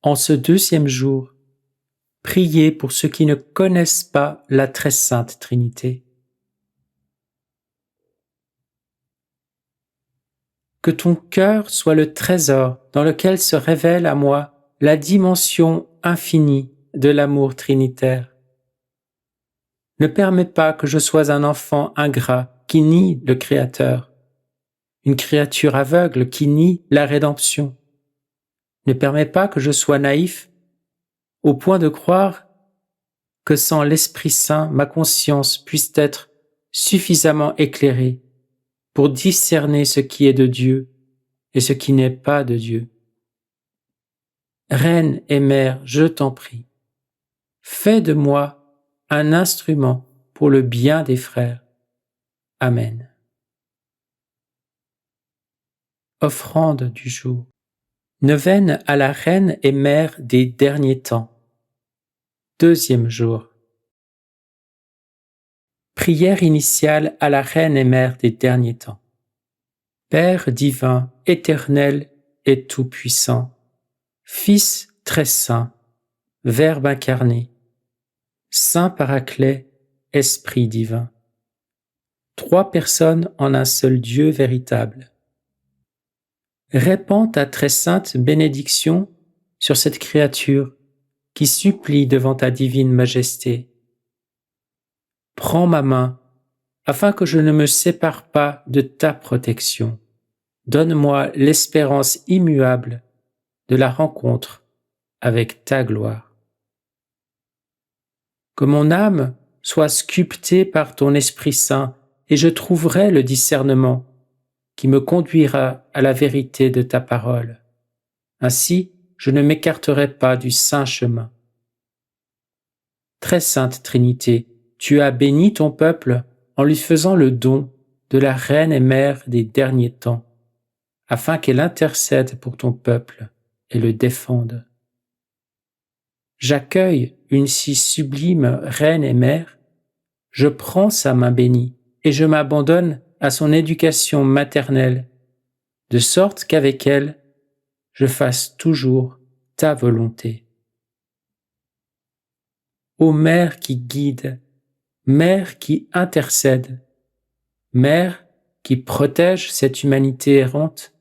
En ce deuxième jour, priez pour ceux qui ne connaissent pas la très sainte Trinité. Que ton cœur soit le trésor dans lequel se révèle à moi la dimension infinie de l'amour trinitaire. Ne permets pas que je sois un enfant ingrat qui nie le Créateur, une créature aveugle qui nie la rédemption. Ne permets pas que je sois naïf au point de croire que sans l'Esprit Saint, ma conscience puisse être suffisamment éclairée pour discerner ce qui est de Dieu et ce qui n'est pas de Dieu. Reine et Mère, je t'en prie, fais de moi un instrument pour le bien des frères. Amen. Offrande du jour. Neuvaine à la Reine et Mère des derniers temps. Deuxième jour. Prière initiale à la Reine et Mère des derniers temps. Père divin, éternel et tout-puissant, Fils très saint, Verbe incarné, Saint Paraclet, Esprit divin. Trois personnes en un seul Dieu véritable. Répands ta très sainte bénédiction sur cette créature qui supplie devant ta divine majesté. Prends ma main afin que je ne me sépare pas de ta protection. Donne-moi l'espérance immuable de la rencontre avec ta gloire. Que mon âme soit sculptée par ton Esprit Saint et je trouverai le discernement qui me conduira à la vérité de ta parole. Ainsi, je ne m'écarterai pas du saint chemin. Très sainte Trinité, tu as béni ton peuple en lui faisant le don de la Reine et Mère des derniers temps, afin qu'elle intercède pour ton peuple et le défende. J'accueille une si sublime Reine et Mère, je prends sa main bénie et je m'abandonne à son éducation maternelle, de sorte qu'avec elle, je fasse toujours ta volonté. Ô Mère qui guide, Mère qui intercède, Mère qui protège cette humanité errante,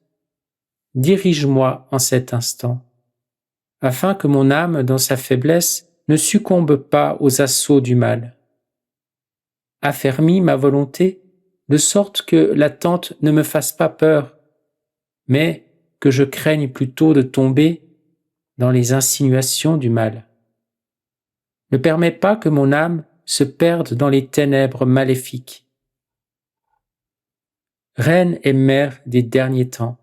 dirige-moi en cet instant, afin que mon âme, dans sa faiblesse, ne succombe pas aux assauts du mal. Affermis ma volonté, de sorte que l'attente ne me fasse pas peur, mais que je craigne plutôt de tomber dans les insinuations du mal. Ne permets pas que mon âme se perde dans les ténèbres maléfiques. Reine et Mère des derniers temps,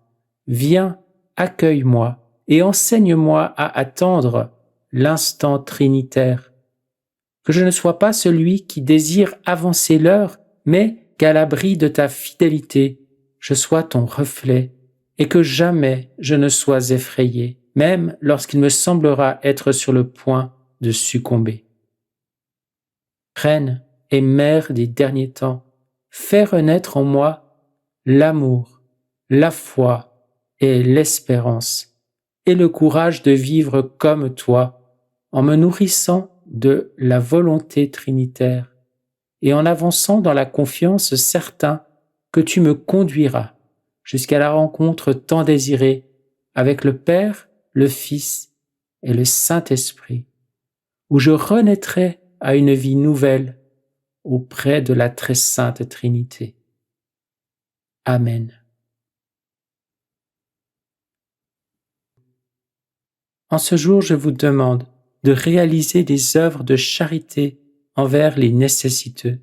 viens, accueille-moi et enseigne-moi à attendre l'instant trinitaire, que je ne sois pas celui qui désire avancer l'heure, mais qu'à l'abri de ta fidélité, je sois ton reflet et que jamais je ne sois effrayé, même lorsqu'il me semblera être sur le point de succomber. Reine et Mère des derniers temps, fais renaître en moi l'amour, la foi et l'espérance, et le courage de vivre comme toi, en me nourrissant de la volonté trinitaire et en avançant dans la confiance certain que tu me conduiras jusqu'à la rencontre tant désirée avec le Père, le Fils et le Saint-Esprit, où je renaîtrai à une vie nouvelle auprès de la très sainte Trinité. Amen. En ce jour, je vous demande de réaliser des œuvres de charité envers les nécessiteux.